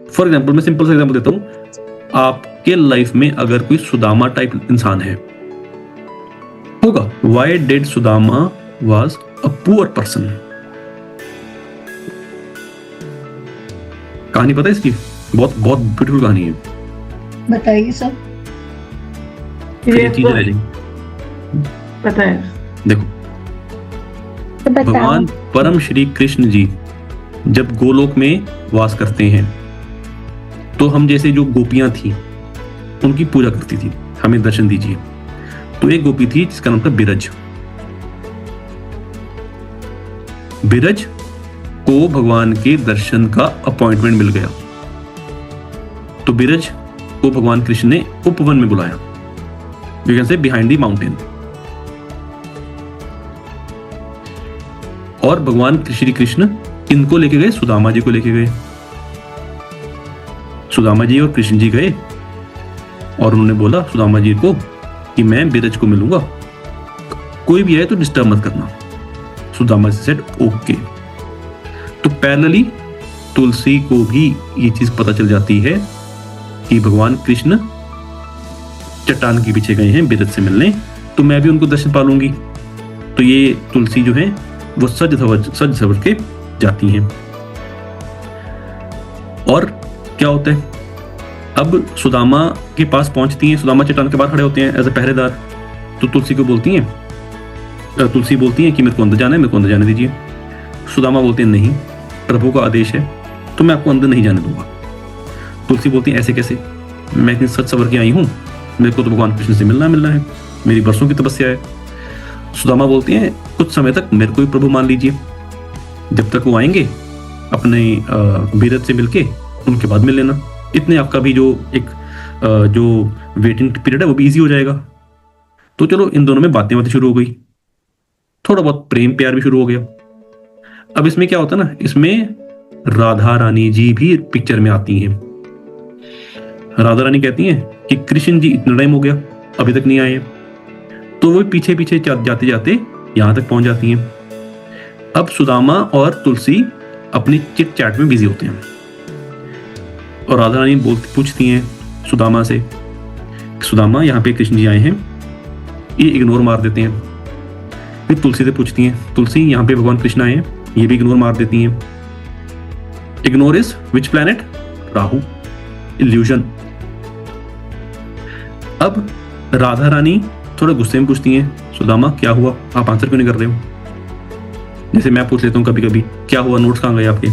For example, मैं simple सा example देता हूं, आपके लाइफ में अगर कोई सुदामा टाइप इंसान है, होगा, why did Sudama was a poor person. कहानी पता है इसकी? बहुत बहुत ब्यूटीफुल कहानी है। बताइए सर। ये चीजें रह जाएंगी। पता है, देखो, तो बताओ। भगवान परम श्री कृष्ण जी जब गोलोक में वास करते हैं, तो हम जैसे जो गोपियां थी उनकी पूजा करती थी, हमें दर्शन दीजिए। तो एक गोपी थी जिसका नाम था बिरज। बिरज को भगवान के दर्शन का अपॉइंटमेंट मिल गया, तो बिरज को भगवान कृष्ण ने उपवन में बुलाया, you can say behind the mountain. और भगवान श्री कृष्ण इनको लेके गए, सुदामा जी को लेके गए। सुदामा जी और कृष्ण जी गए और उन्होंने बोला सुदामा जी को कि मैं बिरज को मिलूंगा, कोई भी आए तो डिस्टर्ब मत करना। Sudama ji said okay. तो पैरेलली तुलसी को भी ये चीज पता चल जाती है कि भगवान कृष्ण चट्टान के पीछे गए हैं बिरज से मिलने, तो मैं भी उनको दर्शन पालूंगी। तो ये तुलसी जो है वो सज सवर के जाती हैं। और क्या होता है, अब सुदामा के पास पहुंचती हैं, सुदामा चट्टान के बाहर खड़े होते हैं एज ए पहरेदार। तो तुलसी को बोलती हैं, तुलसी बोलती हैं कि मेरे को अंदर जाना है, मेरे को अंदर जाने दीजिए। सुदामा बोलते हैं नहीं, प्रभु का आदेश है तो मैं आपको अंदर नहीं जाने दूंगा। तुलसी बोलती है ऐसे कैसे, मैं इतनी सच सवर के आई हूँ, मेरे को तो भगवान कृष्ण से मिलना है, मेरी बरसों की तपस्या है। सुदामा बोलती हैं कुछ समय तक मेरे को भी प्रभु मान लीजिए, जब तक वो आएंगे अपने बिरज से मिलके उनके बाद मिल लेना, इतने आपका भी जो एक जो वेटिंग पीरियड है वो भी इजी हो जाएगा। तो चलो इन दोनों में बातें शुरू हो गई, थोड़ा बहुत प्रेम प्यार भी शुरू हो गया। अब इसमें क्या होता है ना, इसमें राधा रानी जी भी पिक्चर में आती हैं। राधा रानी कहती हैं कि कृष्ण जी इतना टाइम हो गया अभी तक नहीं आए हैं, तो वो पीछे पीछे जाते जाते यहां तक पहुंच जाती हैं। अब सुदामा और तुलसी अपनी चिट चैट में बिजी होते हैं और राधा रानी पूछती हैं सुदामा से, सुदामा यहाँ पे कृष्ण जी आए हैं, ये इग्नोर मार देते हैं। फिर तुलसी से पूछती हैं, तुलसी यहाँ पे भगवान कृष्ण आए हैं, ये भी इग्नोर मार देती हैं। Ignore is which planet? Rahu, illusion. अब राधा रानी थोड़ा गुस्से में पूछती हैं, सुदामा क्या हुआ, आप आंसर क्यों नहीं कर रहे हो? जैसे मैं पूछ लेता हूं कभी कभी, क्या हुआ, नोट्स कहां गए आपके?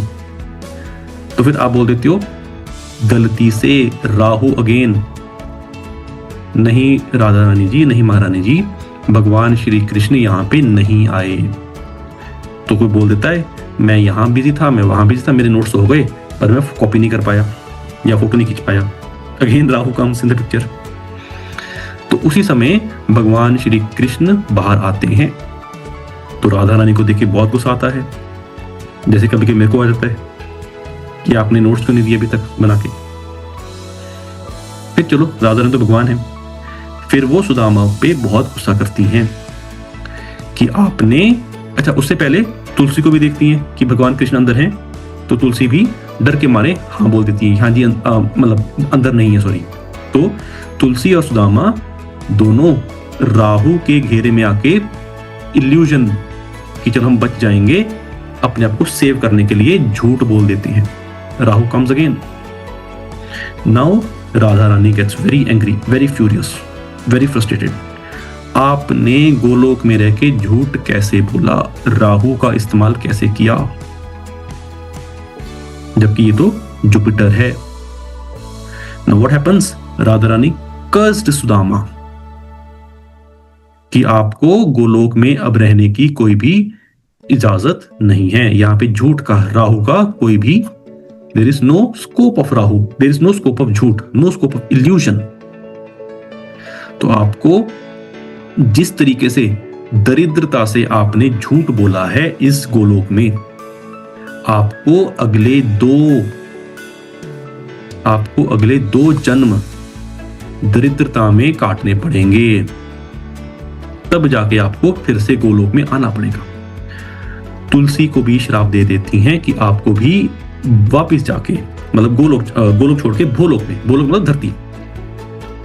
तो फिर आप बोल देते हो गलती से राहु अगेन। नहीं राधा रानी जी, नहीं महारानी जी, भगवान श्री कृष्ण यहाँ पे नहीं आए। तो कोई बोल देता है मैं यहाँ बिजी था, मैं वहां बिजी था, मेरे नोट्स हो गए पर मैं कॉपी नहीं कर पाया या फोटो नहीं खींच पाया। Again Rahu comes in the picture. तो उसी समय भगवान श्री कृष्ण बाहर आते हैं, तो राधा रानी को देख के बहुत गुस्सा आता है, जैसे कभी कभी मेरे को आ जाता है कि आपने नोट्स क्यों नहीं दिए अभी तक बना के। फिर चलो राधा रानी तो भगवान है, फिर वो सुदामा पे बहुत गुस्सा करती हैं कि आपने, अच्छा उससे पहले तुलसी को भी देखती हैं कि भगवान कृष्ण अंदर हैं, तो तुलसी भी डर के मारे हाँ बोल देती है, हाँ जी मतलब अंदर नहीं है, सॉरी। तो तुलसी और सुदामा दोनों राहु के घेरे में आके इल्यूजन कि चलो हम बच जाएंगे, अपने आप को सेव करने के लिए झूठ बोल देते हैं। Rahu comes again. Now Radha Rani gets very angry, very furious, very frustrated. आपने गोलोक में रह के झूठ कैसे बोला, राहु का इस्तेमाल कैसे किया, जबकि ये तो जुपिटर है। Now what happens, Radha Rani cursed Sudama कि आपको गोलोक में अब रहने की कोई भी इजाजत नहीं है, यहां पे झूठ का, राहु का कोई भी, there is no scope of Rahu, there is no scope of झूठ, नो स्कोप ऑफ इल्यूजन। तो आपको जिस तरीके से दरिद्रता से आपने झूठ बोला है इस गोलोक में, आपको अगले दो जन्म दरिद्रता में काटने पड़ेंगे। तब जाके आपको फिर से गोलोक में आना पड़ेगा। तुलसी को भी श्राप दे देती हैं कि आपको भी वापस जाके मतलब गोलोक छोड़ के भूलोक में, भूलोक मतलब धरती,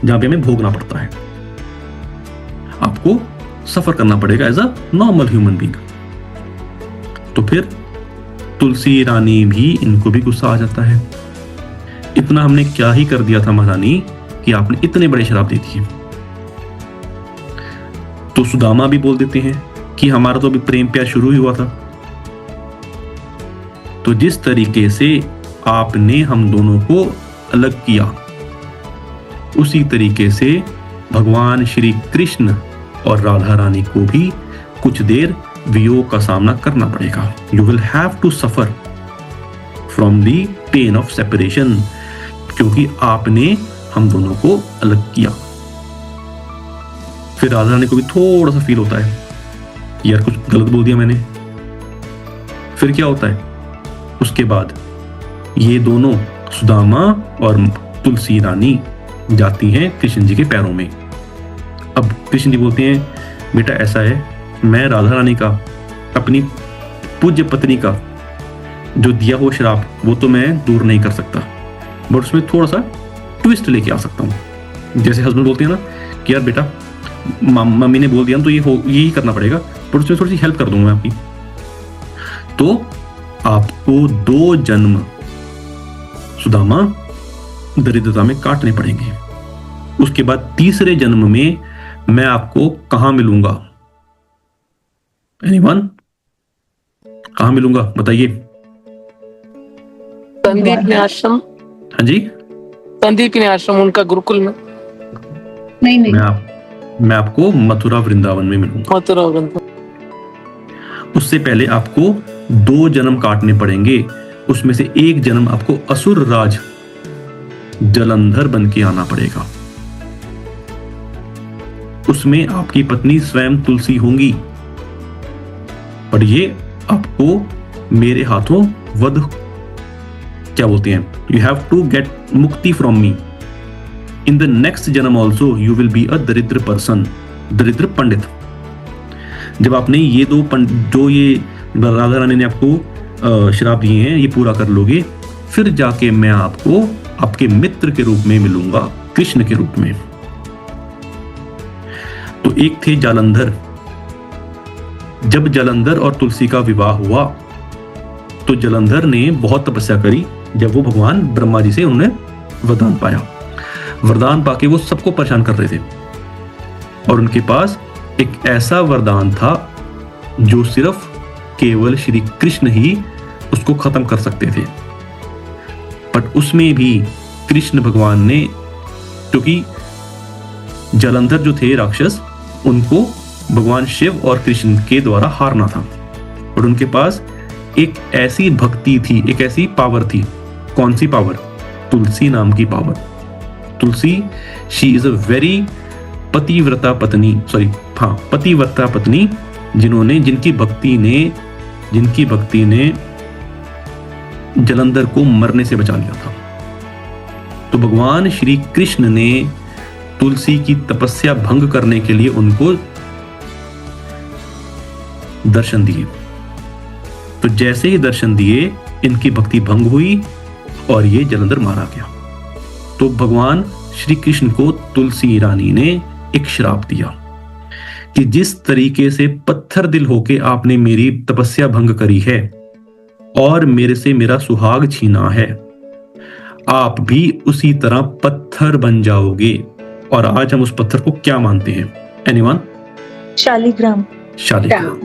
जहां पे हमें भोगना पड़ता है, आपको सफर करना पड़ेगा as a normal human being. तो फिर तुलसी रानी भी, इनको भी गुस्सा आ जाता है, इतना हमने क्या ही कर दिया था महारानी कि आपने इतने बड़े श्राप दे दिए। तो सुदामा भी बोल देते हैं कि हमारा तो अभी प्रेम प्यार शुरू ही हुआ था। तो जिस तरीके से आपने हम दोनों को अलग किया, उसी तरीके से भगवान श्री कृष्ण और राधा रानी को भी कुछ देर वियोग का सामना करना पड़ेगा। You will have to suffer from the pain of separation, क्योंकि आपने हम दोनों को अलग किया। फिर राधा रानी को भी थोड़ा सा फील होता है, यार कुछ गलत बोल दिया मैंने। फिर क्या होता है, उसके बाद ये दोनों सुदामा और तुलसी रानी जाती हैं कृष्ण जी के पैरों में। अब कृष्ण जी बोलते हैं, बेटा ऐसा है, मैं राधा रानी का, अपनी पूज्य पत्नी का जो दिया हुआ श्राप वो तो मैं दूर नहीं कर सकता, बट उसमें थोड़ा सा ट्विस्ट लेके आ सकता हूँ। जैसे हस्बैंड बोलते हैं ना कि यार बेटा मम्मी ने बोल दिया तो यही करना पड़ेगा, बट उसमें थोड़ी सी हेल्प कर दूंगा मैं आपकी। तो आपको 2 जन्म सुदामा दरिद्रता में काटने पड़ेंगे। उसके बाद तीसरे जन्म में मैं आपको कहां मिलूंगा? एनीवन? कहां मिलूंगा बताइए? संदीप ने आश्रम। हाँ जी, संदीप ने आश्रम, उनका गुरुकुल में। नहीं नहीं, मैं आपको मथुरा वृंदावन में मिलूंगा। मथुरा वृंदावन। उससे पहले आपको 2 जन्म काटने पड़ेंगे। उसमें से एक जन्म आपको असुर राज जलंधर बन के आना पड़ेगा। उसमें आपकी पत्नी स्वयं तुलसी होंगी, पर ये आपको मेरे हाथों वध, क्या बोलते हैं, यू हैव टू गेट मुक्ति from me. In the next जन्म also you will be a दरिद्र पर्सन, दरिद्र पंडित। जब आपने ये 2 जो ये राधा रानी ने आपको श्राप दिए हैं ये पूरा कर लोगे, फिर जाके मैं आपको आपके मित्र के रूप में मिलूंगा, कृष्ण के रूप में। तो एक थे जालंधर। जब जालंधर और तुलसी का विवाह हुआ तो जालंधर ने बहुत तपस्या करी। जब वो भगवान ब्रह्मा जी से उन्होंने वरदान पाया, वरदान पाके वो सबको परेशान कर रहे थे, और उनके पास एक ऐसा वरदान था जो सिर्फ केवल श्री कृष्ण ही उसको खत्म कर सकते थे। बट उसमें भी कृष्ण भगवान ने, क्योंकि जालंधर जो थे राक्षस, उनको भगवान शिव और कृष्ण के द्वारा हारना था, और उनके पास एक ऐसी भक्ति थी, एक ऐसी पावर थी। कौन सी पावर? तुलसी नाम की power. Tulsi, she is a very पतिव्रता पत्नी, पतिव्रता पत्नी, जिनकी भक्ति ने जालंधर को मरने से बचा लिया था। तो भगवान श्री कृष्ण ने तुलसी की तपस्या भंग करने के लिए उनको दर्शन दिए। तो जैसे ही दर्शन दिए, इनकी भक्ति भंग हुई और ये जालंधर मारा गया। तो भगवान श्री कृष्ण को तुलसी रानी ने एक श्राप दिया कि जिस तरीके से पत्थर दिल होके आपने मेरी तपस्या भंग करी है और मेरे से मेरा सुहाग छीना है, आप भी उसी तरह पत्थर बन जाओगे। और आज हम उस पत्थर को क्या मानते हैं? एनीवन? शालिग्राम। शालिग्राम।